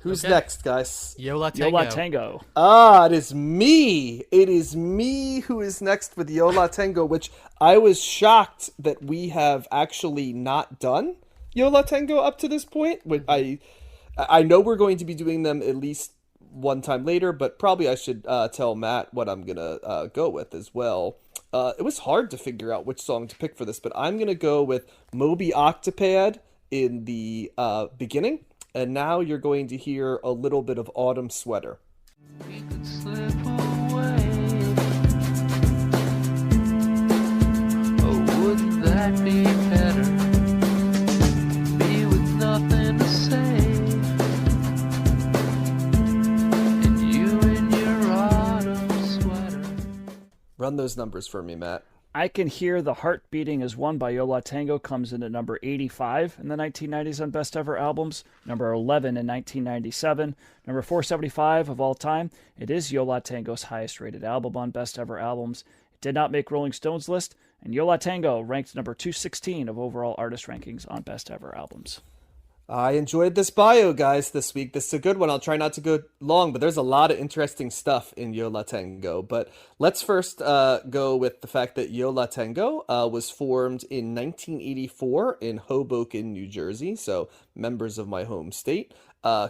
Who's Okay. next, guys? Yo La Yo La Tengo. Tango. Ah, it is me. It is me who is next with Yo La Tengo, which I was shocked that we have actually not done Yo La Tengo up to this point. I know we're going to be doing them at least one time later, but probably I should tell Matt what I'm gonna go with as well. It was hard to figure out which song to pick for this, but I'm gonna go with Moby Octopad in the beginning, and now you're going to hear a little bit of Autumn Sweater. We could slip away. Oh, wouldn't that be better? Me with nothing to say, and you in your autumn sweater. Run those numbers for me, Matt. I Can Hear the Heart Beating is one by Yo La Tango, comes in at number 85 in the 1990s on Best Ever Albums, number 11 in 1997, number 475 of all time. It is Yo La Tango's highest rated album on Best Ever Albums. It did not make Rolling Stone's list, and Yo La Tango ranked number 216 of overall artist rankings on Best Ever Albums. I enjoyed this bio, guys, this week. This is a good one. I'll try not to go long, but there's a lot of interesting stuff in Yo La Tengo. But let's first go with the fact that Yo La Tengo was formed in 1984 in Hoboken, New Jersey, so members of my home state.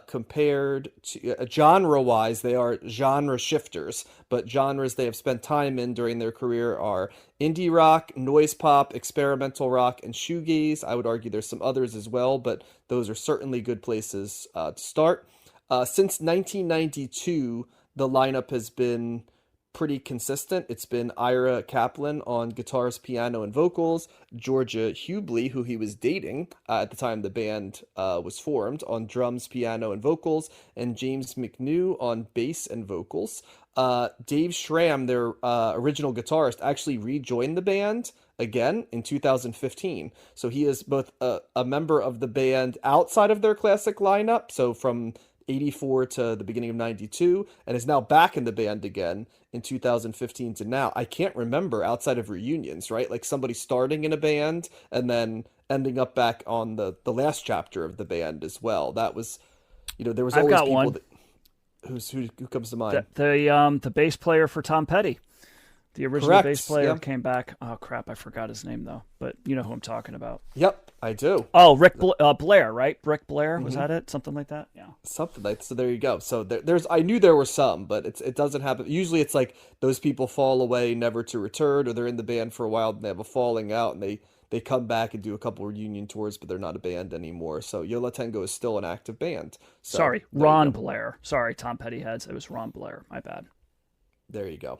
Compared to genre-wise, they are genre shifters, but genres they have spent time in during their career are indie rock, noise pop, experimental rock, and shoegaze. I would argue there's some others as well, but those are certainly good places to start. Since 1992, the lineup has been pretty consistent. It's been Ira Kaplan on guitars, piano, and vocals, Georgia Hubley, who he was dating at the time the band was formed, on drums, piano, and vocals, and James McNew on bass and vocals. Dave Schramm, their original guitarist, actually rejoined the band again in 2015. So he is both a member of the band outside of their classic lineup, so from 84 to the beginning of 92, and is now back in the band again in 2015 to now. I can't remember outside of reunions, right? Like somebody starting in a band and then ending up back on the last chapter of the band as well. That was, there was I've always got people one. that who comes to mind. The bass player for Tom Petty. The original Correct, bass player yeah. came back. Oh, crap, I forgot his name, though. But you know who I'm talking about. Yep, I do. Oh, Blair, right? Rick Blair, was that it? Something like that? Yeah. Something like so. There you go. So there's I knew there were some, but it doesn't happen. Usually, it's like those people fall away, never to return, or they're in the band for a while and they have a falling out, and they come back and do a couple reunion tours, but they're not a band anymore. So Yo La Tengo is still an active band. So, Sorry, there you Ron go. Blair. Sorry, Tom Petty heads. It was Ron Blair. My bad. There you go.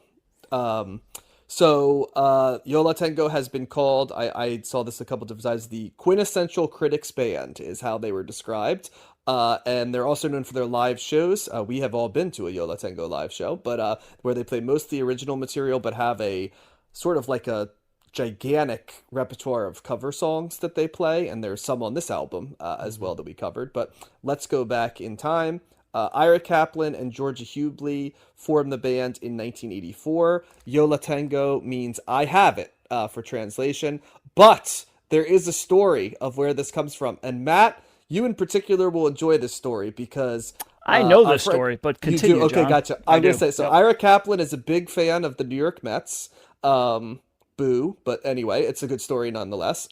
So Yo La Tengo has been called, I saw this a couple different times, the quintessential critics band is how they were described. And they're also known for their live shows. We have all been to a Yo La Tengo live show, but where they play most of the original material, but have a sort of like a gigantic repertoire of cover songs that they play. And there's some on this album as well that we covered. But let's go back in time. Ira Kaplan and Georgia Hubley formed the band in 1984. Yo La Tengo means I have it for translation. But there is a story of where this comes from. And Matt, you in particular will enjoy this story because I know our this friend- story, but You continue, do? Okay, John. gotcha. I I'm going do. to say, so Yep. Ira Kaplan is a big fan of the New York Mets. Boo. But anyway, it's a good story nonetheless.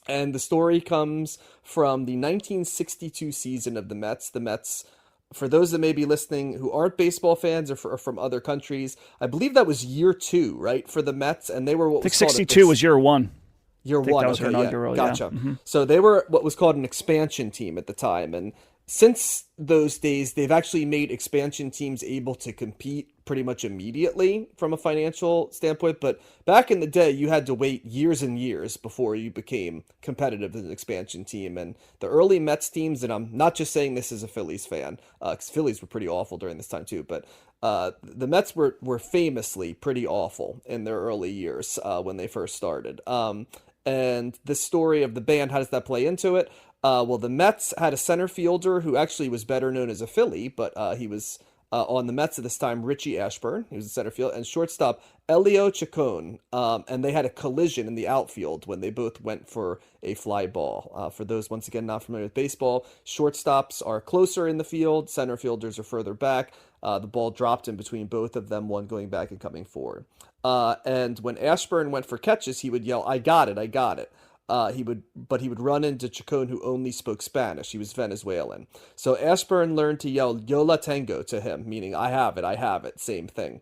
And the story comes from the 1962 season of the Mets. The Mets, for those that may be listening who aren't baseball fans or from other countries, I believe that was year 2, right, for the Mets, and they were what I think was called 62 was year 1. year think one. that was their Okay, yeah, inaugural, yeah. gotcha. Mhm. So they were what was called an expansion team at the time, and since those days, they've actually made expansion teams able to compete pretty much immediately from a financial standpoint. But back in the day, you had to wait years and years before you became competitive as an expansion team. And the early Mets teams, and I'm not just saying this as a Phillies fan, because Phillies were pretty awful during this time too, but the Mets were famously pretty awful in their early years when they first started. And the story of the band, how does that play into it? Well, the Mets had a center fielder who actually was better known as a Philly, but he was On the Mets at this time, Richie Ashburn, he was in center field, and shortstop Elio Chacon. And they had a collision in the outfield when they both went for a fly ball. For those, once again, not familiar with baseball, shortstops are closer in the field, center fielders are further back. The ball dropped in between both of them, one going back and coming forward. And when Ashburn went for catches, he would yell, "I got it, I got it." He would run into Chacon, who only spoke Spanish. He was Venezuelan. So Ashburn learned to yell "Yo La Tengo" to him, meaning "I have it, I have it." Same thing.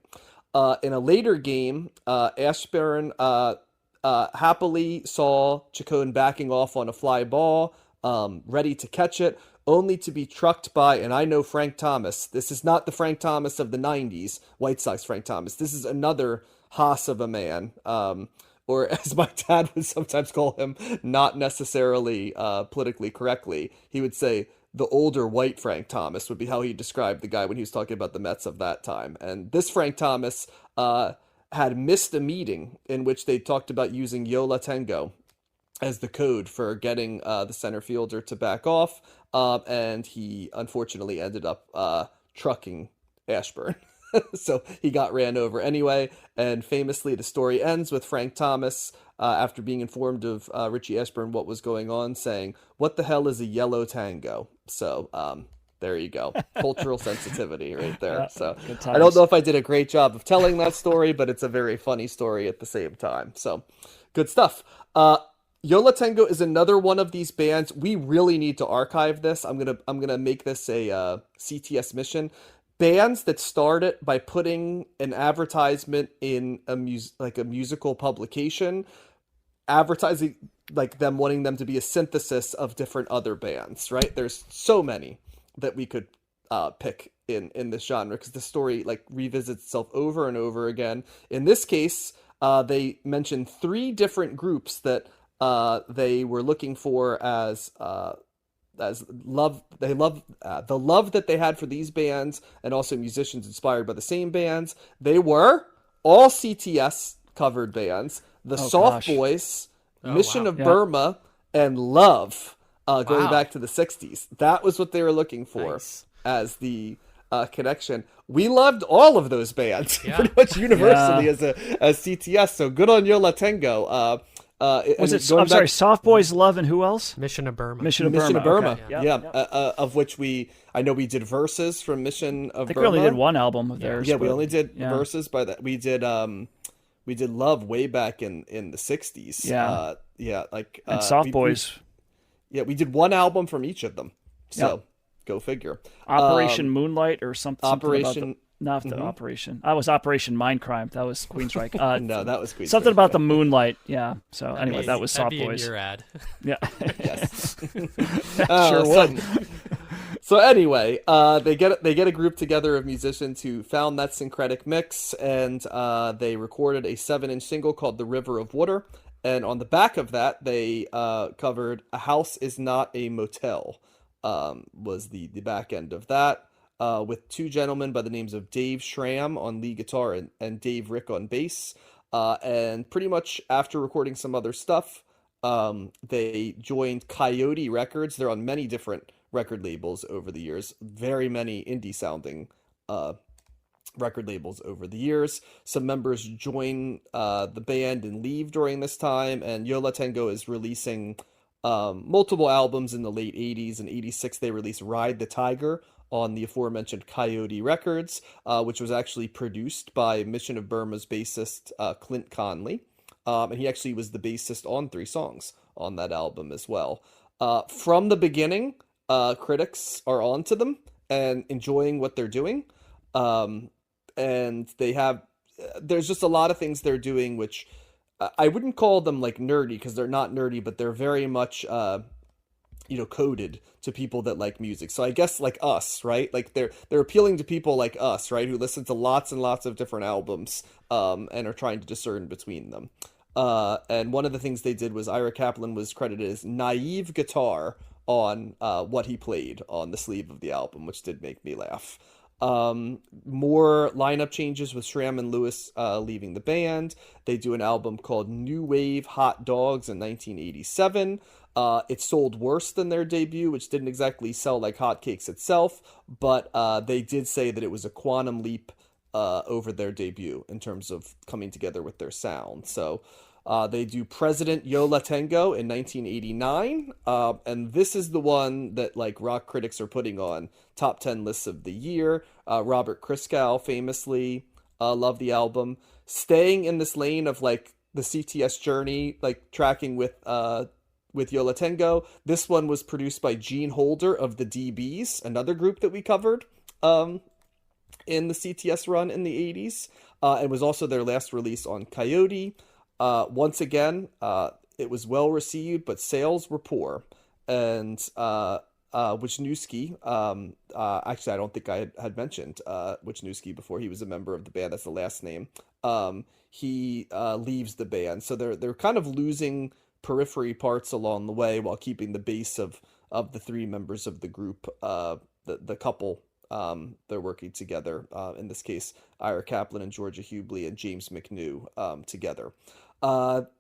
In a later game, Ashburn happily saw Chacon backing off on a fly ball, ready to catch it, only to be trucked by, and I know Frank Thomas. This is not the Frank Thomas of the 90s, White Sox Frank Thomas. This is another hoss of a man. Or as my dad would sometimes call him, not necessarily politically correctly, he would say the older white Frank Thomas would be how he described the guy when he was talking about the Mets of that time. And this Frank Thomas had missed a meeting in which they talked about using Yo La Tengo as the code for getting the center fielder to back off. And he unfortunately ended up trucking Ashburn. So he got ran over anyway, and famously the story ends with Frank Thomas, after being informed of Richie Ashburn what was going on, saying, "What the hell is a yellow tango?" So there you go. Cultural sensitivity right there. So I don't know if I did a great job of telling that story, but it's a very funny story at the same time. So good stuff. Yo La Tengo is another one of these bands. We really need to archive this. I'm gonna make this a CTS mission. Bands that started by putting an advertisement in a musical publication, advertising like them wanting them to be a synthesis of different other bands, right? There's so many that we could pick in this genre, because the story like revisits itself over and over again. In this case, they mentioned 3 different groups that they were looking for as love. They love the love that they had for these bands, and also musicians inspired by the same bands. They were all CTS covered bands: the Soft Boys, Mission of Burma, and Love, going back to the 60s. That was what they were looking for as the connection. We loved all of those bands pretty much universally as CTS. So good on Yo La Tengo. Was it? I'm sorry, Soft Boys, Love, and who else? Mission of Burma. Mission of Burma. Okay. Of which I know we did verses from Mission of Burma. I think we only did one album of theirs. Yeah, we only did verses by that. We did Love way back in the 60s. And Soft Boys. We did one album from each of them. So go figure. Operation Moonlight or something. Operation. Not the Operation. I was Operation Mindcrime. That was Queensryche. No, that was Queensryche. Something about the Moonlight. Yeah. So anyway, that was Soft Boys. Boys. Your ad. Yeah. Yes. Sure would. So anyway, they get a group together of musicians who found that syncretic mix, and they recorded a 7-inch single called "The River of Water." And on the back of that, they covered "A House Is Not a Motel." Was the back end of that. With 2 gentlemen by the names of Dave Schramm on lead guitar and Dave Rick on bass. And pretty much after recording some other stuff, they joined Coyote Records. They're on many different record labels over the years. Very many indie-sounding record labels over the years. Some members join the band and leave during this time, and Yo La Tengo is releasing multiple albums in the late 80s. In 86, they released Ride the Tiger on the aforementioned Coyote Records, which was actually produced by Mission of Burma's bassist Clint Conley. And he actually was the bassist on 3 songs on that album as well. From the beginning, critics are onto them and enjoying what they're doing. And there's just a lot of things they're doing, which I wouldn't call them like nerdy, because they're not nerdy, but they're very much coded to people that like music. So I guess like us, right? Like they're appealing to people like us, right? Who listen to lots and lots of different albums, and are trying to discern between them. And one of the things they did was Ira Kaplan was credited as naive guitar on what he played on the sleeve of the album, which did make me laugh. More lineup changes with Schramm and Lewis leaving the band. They do an album called New Wave Hot Dogs in 1987. It sold worse than their debut, which didn't exactly sell like hotcakes itself, but they did say that it was a quantum leap over their debut in terms of coming together with their sound. So they do President Yo La Tengo in 1989, and this is the one that like rock critics are putting on top 10 lists of the year. Robert Christgau famously loved the album. Staying in this lane of like the CTS journey, like tracking with Yo La Tengo. This one was produced by Gene Holder of the DBs, another group that we covered in the CTS run in the 80s. It was also their last release on Coyote. Once again, it was well received, but sales were poor. And Wisniewski, actually, I don't think I had mentioned Wisniewski before. He was a member of the band. That's the last name. He leaves the band. So they're kind of losing periphery parts along the way while keeping the base of the three members of the group, the couple they're working together, in this case Ira Kaplan and Georgia Hubley and James McNew together.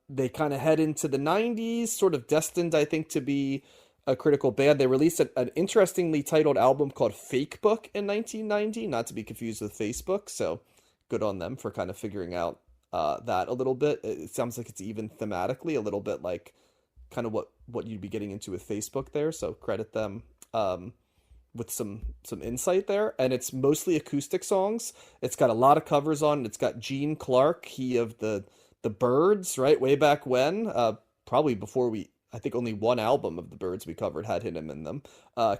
They kind of head into the 90s, sort of destined, I think, to be a critical band. They released an interestingly titled album called Fake Book in 1990, not to be confused with Facebook, so good on them for kind of figuring out that a little bit. It sounds like it's even thematically a little bit like kind of what you'd be getting into with Facebook there, so credit them with some insight there. And it's mostly acoustic songs. It's got a lot of covers on it. It's got Gene Clark, he of the Byrds, right, way back when, probably before I think only one album of the Byrds we covered had him in them.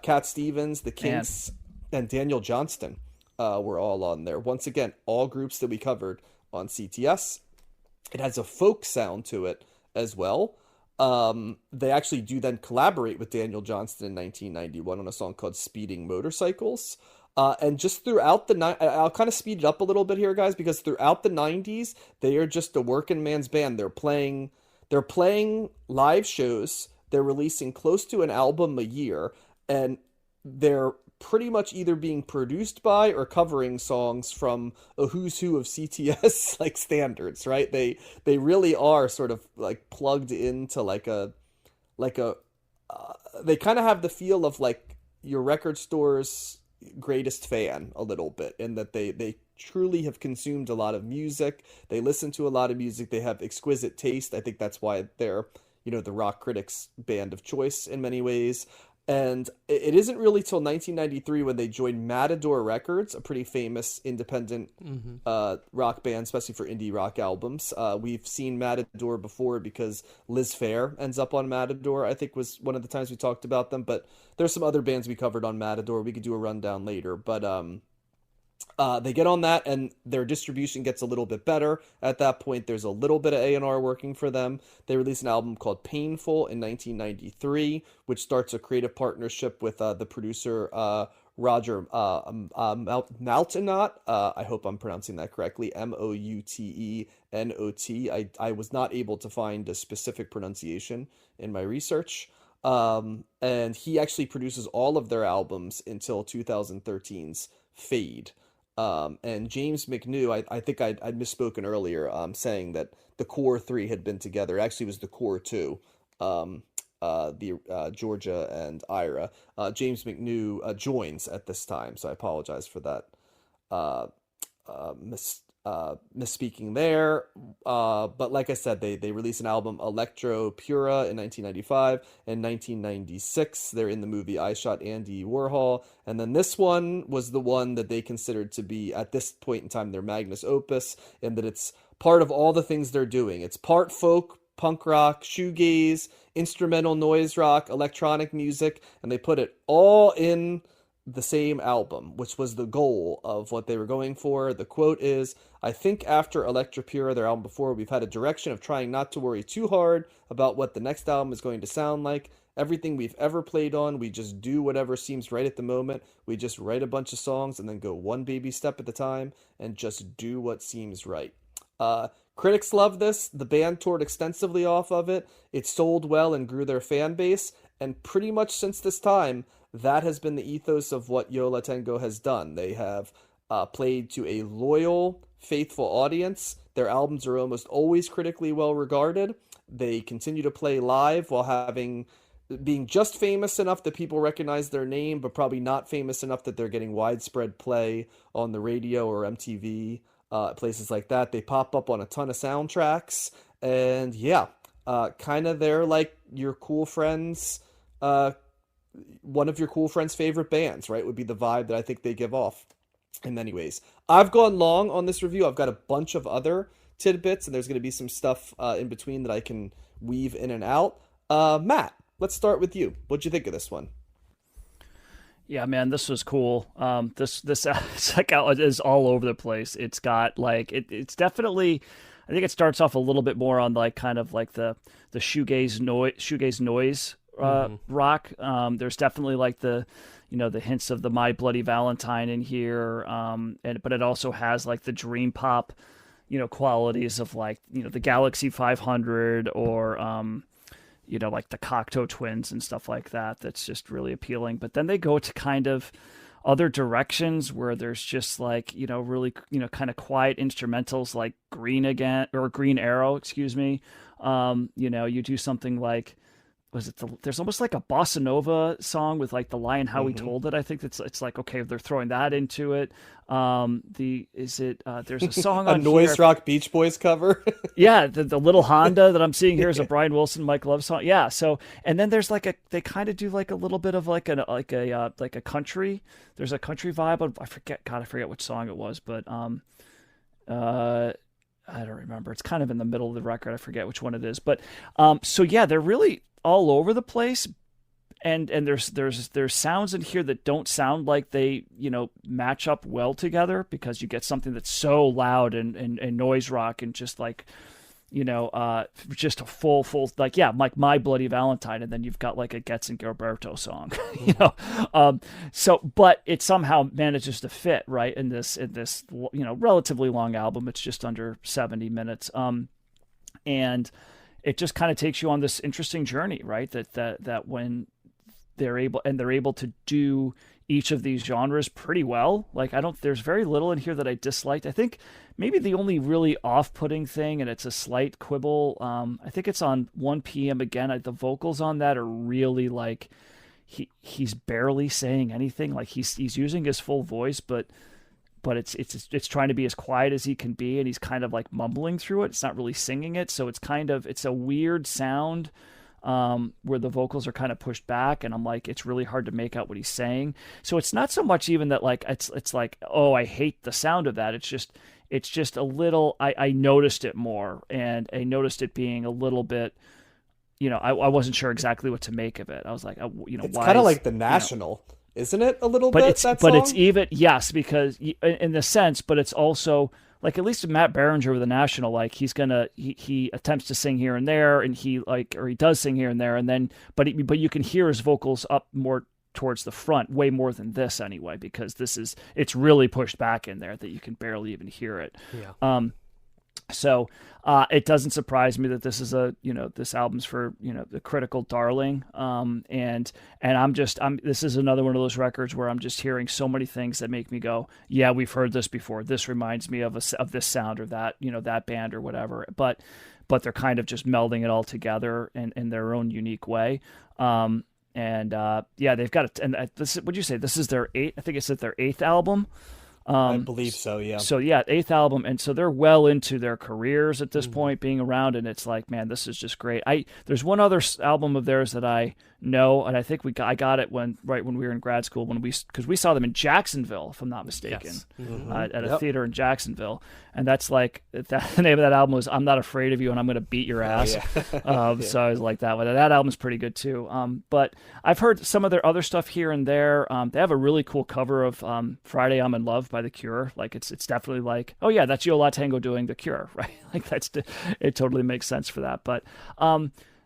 Cat Stevens, the Kinks, and Daniel Johnston were all on there. Once again, all groups that we covered on CTS. It has a folk sound to it as well. They actually do then collaborate with Daniel Johnston in 1991 on a song called Speeding Motorcycles. And just throughout I'll kind of speed it up a little bit here, guys, because throughout the 90s, they are just a working man's band. They're playing live shows. They're releasing close to an album a year, and they're pretty much either being produced by or covering songs from a who's who of CTS like standards, right? They really are sort of like plugged into they kind of have the feel of like your record store's greatest fan a little bit, in that they truly have consumed a lot of music. They listen to a lot of music. They have exquisite taste. I think that's why they're, the rock critics' band of choice in many ways. And it isn't really till 1993 when they joined Matador Records, a pretty famous independent rock band, especially for indie rock albums. We've seen Matador before because Liz Phair ends up on Matador, I think was one of the times we talked about them. But there's some other bands we covered on Matador. We could do a rundown later. But they get on that, and their distribution gets a little bit better. At that point, there's a little bit of A&R working for them. They release an album called Painful in 1993, which starts a creative partnership with the producer Roger Moutenot. I hope I'm pronouncing that correctly. Moutenot. I was not able to find a specific pronunciation in my research. And he actually produces all of their albums until 2013's Fade. And James McNew, I think I'd misspoken earlier, saying that the core three had been together. It actually was the core two, Georgia and Ira. James McNew joins at this time, so I apologize for that misspeaking there. But like I said, they released an album, Electro Pura, in 1995. In 1996, they're in the movie I Shot Andy Warhol. And then this one was the one that they considered to be, at this point in time, their magnus opus, in that it's part of all the things they're doing. It's part folk, punk rock, shoegaze, instrumental noise rock, electronic music, and they put it all in the same album, which was the goal of what they were going for. The quote is, "I think after Electra Pura, their album before, we've had a direction of trying not to worry too hard about what the next album is going to sound like. Everything we've ever played on, we just do whatever seems right at the moment. We just write a bunch of songs and then go one baby step at a time and just do what seems right." Critics love this. The band toured extensively off of it. It sold well and grew their fan base. And pretty much since this time, that has been the ethos of what Yo La Tengo has done. They have played to a loyal, faithful audience. Their albums are almost always critically well regarded. they continue to play live while being just famous enough that people recognize their name, but probably not famous enough that they're getting widespread play on the radio or MTV, places like that. They pop up on a ton of soundtracks, and yeah, kind of they're like your cool friends, one of your cool friends' favorite bands, right? Would be the vibe that I think they give off in many ways. I've gone long on this review. I've got a bunch of other tidbits, and there's going to be some stuff in between that I can weave in and out. Matt, let's start with you. What'd you think of this one? Yeah, man, this was cool. This like is all over the place. It's got like it's definitely. I think it starts off a little bit more on like kind of like the shoegaze noise rock. There's definitely like the the hints of the My Bloody Valentine in here. But it also has like the dream pop, qualities of like the Galaxy 500 or like the Cocteau Twins and stuff like that. That's just really appealing. But then they go to kind of other directions where there's just like, really, kind of quiet instrumentals like Green Arrow, excuse me. You do something like, there's almost like a bossa nova song with like the lie and how we told it. I think it's like, okay, they're throwing that into it. There's a song on noise here, rock Beach Boys cover. Yeah, the little Honda that I'm seeing here is a Brian Wilson, Mike Love song. Yeah, so and then there's like they kind of do like a little bit of like a country. There's a country vibe. I forget which song it was, but I don't remember. It's kind of in the middle of the record. I forget which one it is, but so yeah, they're really all over the place. And there's sounds in here that don't sound like they match up well together, because you get something that's so loud and noise rock and just like just a full like like My Bloody Valentine, and then you've got like a Getz and Gilberto song, so but it somehow manages to fit right in this relatively long album. It's just under 70 minutes, and it just kind of takes you on this interesting journey, right? That when they're able to do each of these genres pretty well. Like there's very little in here that I disliked. I think maybe the only really off-putting thing, and it's a slight quibble, I think it's on 1 p.m. again. The vocals on that are really like he's barely saying anything. Like he's using his full voice, but it's trying to be as quiet as he can be, and he's kind of like mumbling through it. It's not really singing it, so it's a weird sound. Where the vocals are kind of pushed back, and I'm like, it's really hard to make out what he's saying. So it's not so much even that like it's like, oh, I hate the sound of that. It's just a little. I noticed it more, and I noticed it being a little bit. I wasn't sure exactly what to make of it. I was like, it's why kind of like the National, isn't it? A little bit. It's even, yes, because in the sense, but it's also. Like at least Matt Berenger with the National, like he attempts to sing here and there, and he does sing here and there, and then but you can hear his vocals up more towards the front, way more than this anyway, because it's really pushed back in there that you can barely even hear it. Yeah. So it doesn't surprise me that this is this album's for the critical darling, and this is another one of those records where I'm just hearing so many things that make me go, yeah, we've heard this before. This reminds me of this sound or that that band or whatever. But they're kind of just melding it all together in their own unique way. They've got it. And would you say this is their eighth? I think it's their eighth album. I believe so, yeah. So yeah, eighth album, and so they're well into their careers at this point, being around, and it's like, man, this is just great. There's one other album of theirs that I know, and I think I got it when we were in grad school because we saw them in Jacksonville, if I'm not mistaken, yes. at a theater in Jacksonville, and that's like the name of that album was "I'm Not Afraid of You" and "I'm Gonna Beat Your Ass." So I was like that one. That album's pretty good too. But I've heard some of their other stuff here and there. They have a really cool cover of "Friday I'm in Love" by The Cure. Like it's definitely like, oh yeah, that's Yo La Tengo doing The Cure, right? Like it totally makes sense for that. But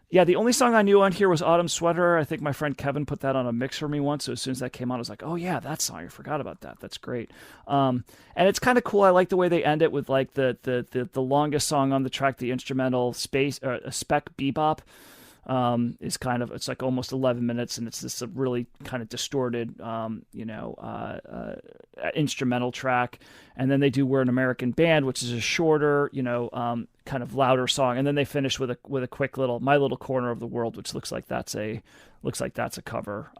yeah, the only song I knew on here was Autumn Sweater. I think my friend Kevin put that on a mix for me once. So as soon as that came on, I was like, oh yeah, that song. I forgot about that. That's great. And it's kind of cool. I like the way they end it with like the longest song on the track, the instrumental Spec Bebop. It's like almost 11 minutes, and it's this really kind of distorted, instrumental track. And then they do "We're an American Band," which is a shorter, kind of louder song, and then they finish with a quick little "My Little Corner of the World," which looks like that's a cover.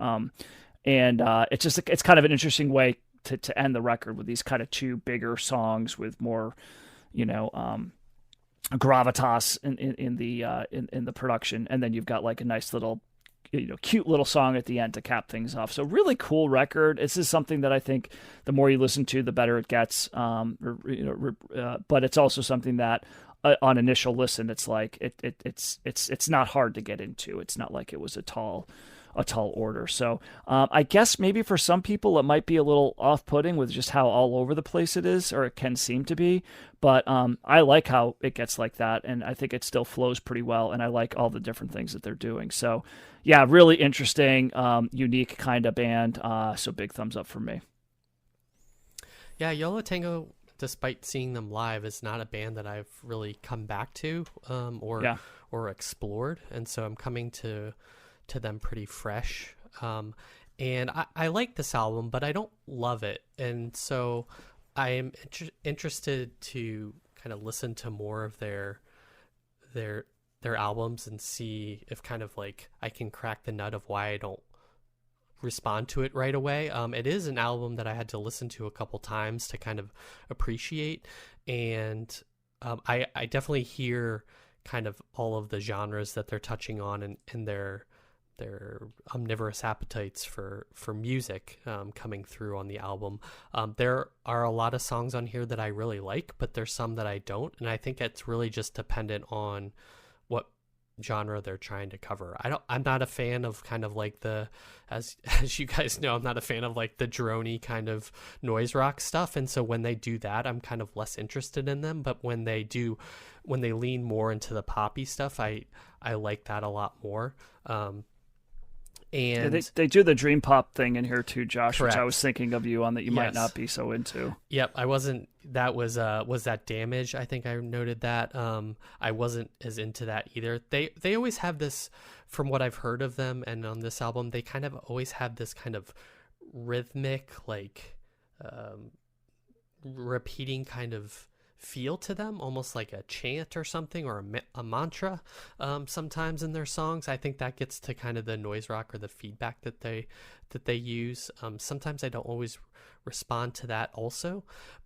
And it's kind of an interesting way to end the record with these kind of two bigger songs with more, gravitas in the production, and then you've got like a nice little, cute little song at the end to cap things off. So really cool record. This is something that I think the more you listen to, the better it gets. But it's also something that on initial listen, it's like it's not hard to get into. It's not like it was a tall order. So I guess maybe for some people it might be a little off-putting with just how all over the place it is, or it can seem to be. But I like how it gets like that, and I think it still flows pretty well, and I like all the different things that they're doing. So yeah, really interesting, unique kind of band. So big thumbs up from me. Yeah, Yo La Tengo, despite seeing them live, is not a band that I've really come back to or explored, and so I'm coming to them pretty fresh. And I like this album, but I don't love it, and so I am interested to kind of listen to more of their albums and see if kind of like I can crack the nut of why I don't respond to it right away. It is an album that I had to listen to a couple times to kind of appreciate, and I definitely hear kind of all of the genres that they're touching on in their omnivorous appetites for music coming through on the album. There are a lot of songs on here that I really like, but there's some that I don't, and I think it's really just dependent on what genre they're trying to cover. I'm not a fan of kind of like as you guys know, I'm not a fan of like the droney kind of noise rock stuff, and so when they do that, I'm kind of less interested in them. But when they lean more into the poppy stuff, I like that a lot more. And they do the dream pop thing in here too, Josh, correct. Which I was thinking of you on, that you might Yes. not be so into. Yep, I wasn't. That was that Damage? I think I noted that. I wasn't as into that either. They always have this, from what I've heard of them, and on this album, they kind of always have this kind of rhythmic, like repeating kind of feel to them, almost like a chant or something, or a mantra sometimes in their songs. I think that gets to kind of the noise rock or the feedback that they use. Sometimes I don't always respond to that also,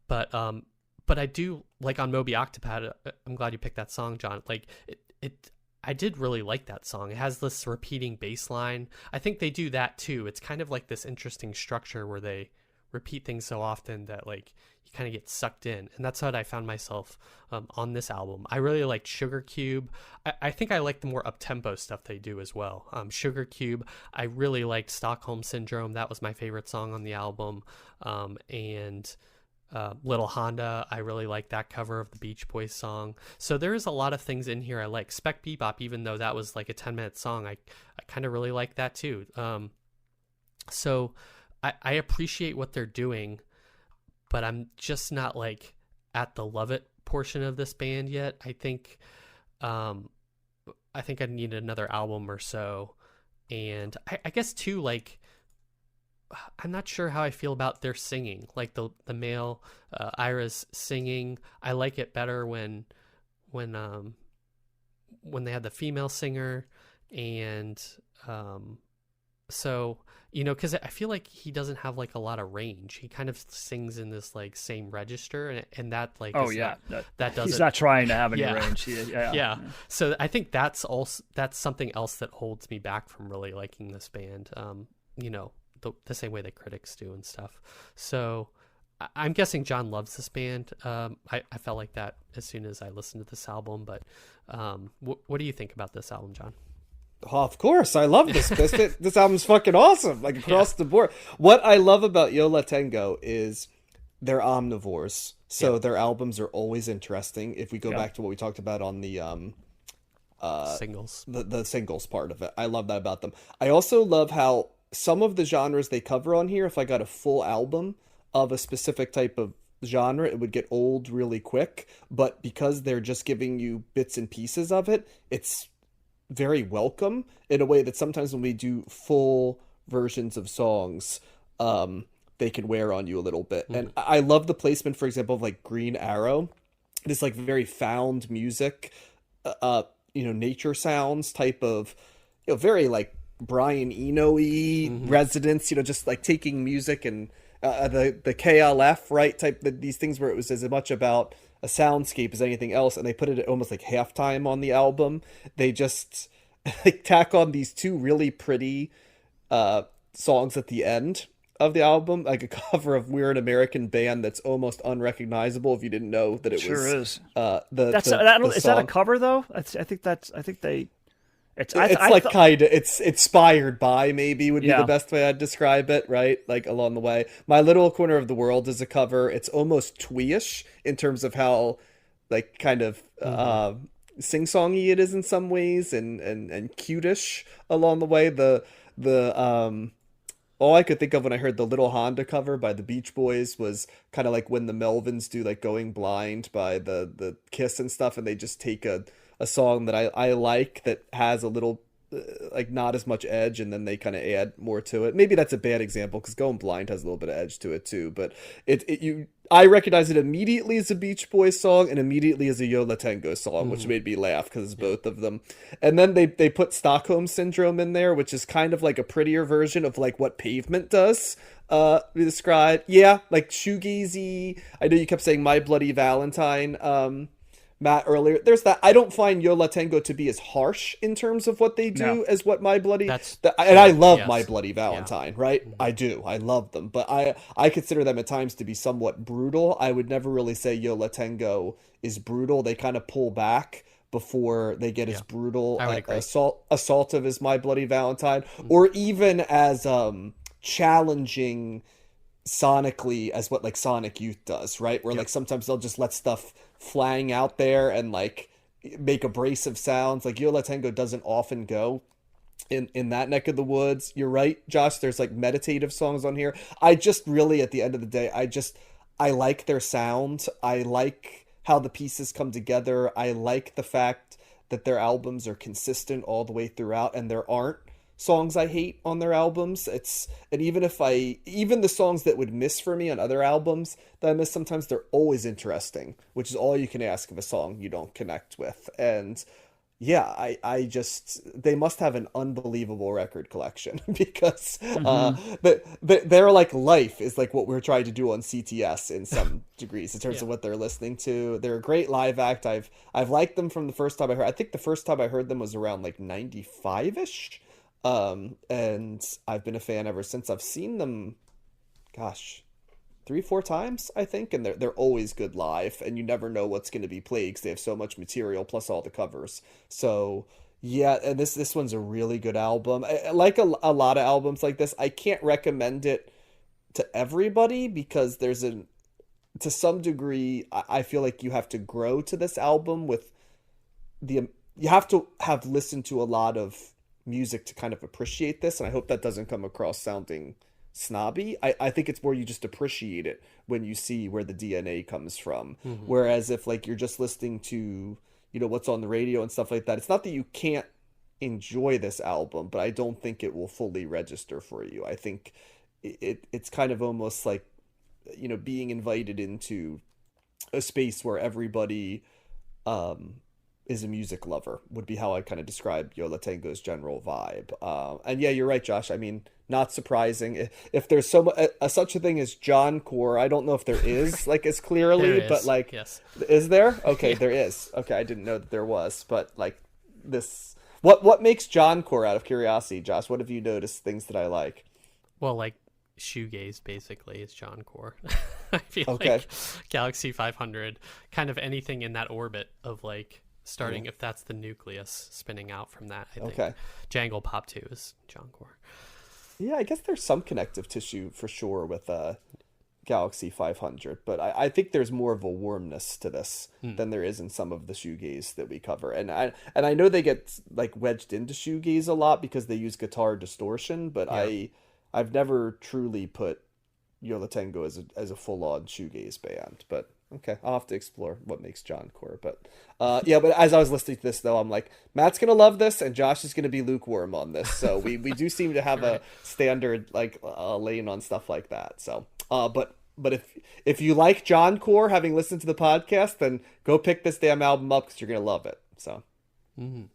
but I do, like on Moby Octopad. I'm glad you picked that song, John. Like it I did really like that song. It has this repeating bass line. I think they do that too. It's kind of like this interesting structure where they repeat things so often that like you kind of get sucked in, and that's what I found myself on this album. I really liked Sugar Cube. I think I like the more up-tempo stuff they do as well. Sugar Cube, I really liked Stockholm Syndrome. That was my favorite song on the album. And Little Honda, I really like that cover of the Beach Boys song. So there is a lot of things in here I like. Spec Bebop, even though that was like a 10-minute song, I kind of really like that too. So I appreciate what they're doing, but I'm just not like at the love it portion of this band yet. I think I need another album or so. And I guess too, like, I'm not sure how I feel about their singing, like the male Ira's singing. I like it better when they had the female singer, and so, you know, because I feel like he doesn't have like a lot of range. He kind of sings in this like same register, and that like that doesn't. He's not trying to have any Yeah. range. Yeah. So I think that's something else that holds me back from really liking this band. You know, the same way that critics do and stuff. So I'm guessing John loves this band. I felt like that as soon as I listened to this album. But what do you think about this album, John? Oh, of course, I love this. This album's fucking awesome, like across the board. What I love about Yo La Tengo is they're omnivores, so their albums are always interesting. If we go back to what we talked about on the Singles, the singles part of it, I love that about them. I also love how some of the genres they cover on here, if I got a full album of a specific type of genre, it would get old really quick. But because they're just giving you bits and pieces of it, it's very welcome in a way that sometimes when we do full versions of songs, they can wear on you a little bit. And I love the placement, for example, of like Green Arrow this like very found music, nature sounds type of, very like Brian Eno-y residents, just like taking music and the KLF, right, type, these things where it was as much about a soundscape as anything else, and they put it at almost like halftime on the album. They just like tack on these two really pretty songs at the end of the album, like a cover of "We're an American Band" that's almost unrecognizable if you didn't know that it Sure was. is. The Is that a song. cover though? I think they. It's It's inspired by, maybe would be Yeah. the best way I'd describe it, right? Like along the way. My Little Corner of the World is a cover. It's almost twee-ish in terms of how like kind of sing-songy it is in some ways, and cute-ish along the way. The all I could think of when I heard the Little Honda cover by the Beach Boys was kind of like when the Melvins do like Going Blind by the Kiss and stuff, and they just take a song that I like that has a little like not as much edge, and then they kind of add more to it. Maybe that's a bad example because Going Blind has a little bit of edge to it too, but I recognize it immediately as a Beach Boys song and immediately as a Yo La Tengo song, which made me laugh because it's both of them. And then they put Stockholm Syndrome in there, which is kind of like a prettier version of like what Pavement does. We describe, yeah, like shoegazy. I know you kept saying My Bloody Valentine, Matt, earlier. There's that. I don't find Yo La Tengo to be as harsh in terms of what they do No. as what My Bloody. That's And I love yes. My Bloody Valentine, right? I do. I love them, but I consider them at times to be somewhat brutal. I would never really say Yo La Tengo is brutal. They kind of pull back before they get as brutal I would agree. assaultive as My Bloody Valentine, or even as challenging sonically as what like Sonic Youth does, right? Where like sometimes they'll just let stuff flying out there and like make abrasive sounds. Like Yo La Tengo doesn't often go in that neck of the woods. You're right, Josh, there's like meditative songs on here. I just really, at the end of the day, I like their sound. I like how the pieces come together. I like the fact that their albums are consistent all the way throughout, and there aren't songs I hate on their albums. And even the songs that would miss for me on other albums that I miss sometimes, they're always interesting, which is all you can ask of a song you don't connect with. And yeah, they must have an unbelievable record collection because they're like life is like what we're trying to do on CTS in some degrees in terms of what they're listening to. They're a great live act. I've liked them from the first time I heard. I think the first time I heard them was around like 95-ish. And I've been a fan ever since. I've seen them, gosh, 3-4 times, I think, and they're always good live, and you never know what's going to be played because they have so much material plus all the covers. So yeah, and this one's a really good album. Like a lot of albums like this, I can't recommend it to everybody because to some degree, I feel like you have to grow to this album with you have to have listened to a lot of music to kind of appreciate this, and I hope that doesn't come across sounding snobby. I think it's more you just appreciate it when you see where the DNA comes from. Whereas if like you're just listening to what's on the radio and stuff like that, it's not that you can't enjoy this album, but I don't think it will fully register for you. I think it's kind of almost like being invited into a space where everybody is a music lover would be how I kind of describe Yo La Tengo's general vibe. And yeah, you're right, Josh. I mean, not surprising. If there's such a thing as John Core, I don't know if there is like as clearly, but like, yes. Is there? Okay, there is. Okay, I didn't know that there was, but like this, what makes John Core, out of curiosity, Josh? What have you noticed things that I like? Well, like shoegaze basically is John Core. I feel Okay. like Galaxy 500, kind of anything in that orbit of like starting, if that's the nucleus spinning out from that, I think. Okay. Jangle Pop 2 is John Core. Yeah, I guess there's some connective tissue for sure with Galaxy 500, but I think there's more of a warmness to this than there is in some of the shoegaze that we cover. And I know they get like wedged into shoegaze a lot because they use guitar distortion, but I've never truly put Yo La Tengo as a full-on shoegaze band. But okay, I'll have to explore what makes John Core. But yeah, but as I was listening to this though, I'm like, Matt's gonna love this and Josh is gonna be lukewarm on this. So we do seem to have a standard like lane on stuff like that. So but But if you like John Core, having listened to the podcast, then go pick this damn album up because you're gonna love it. So. Mhm.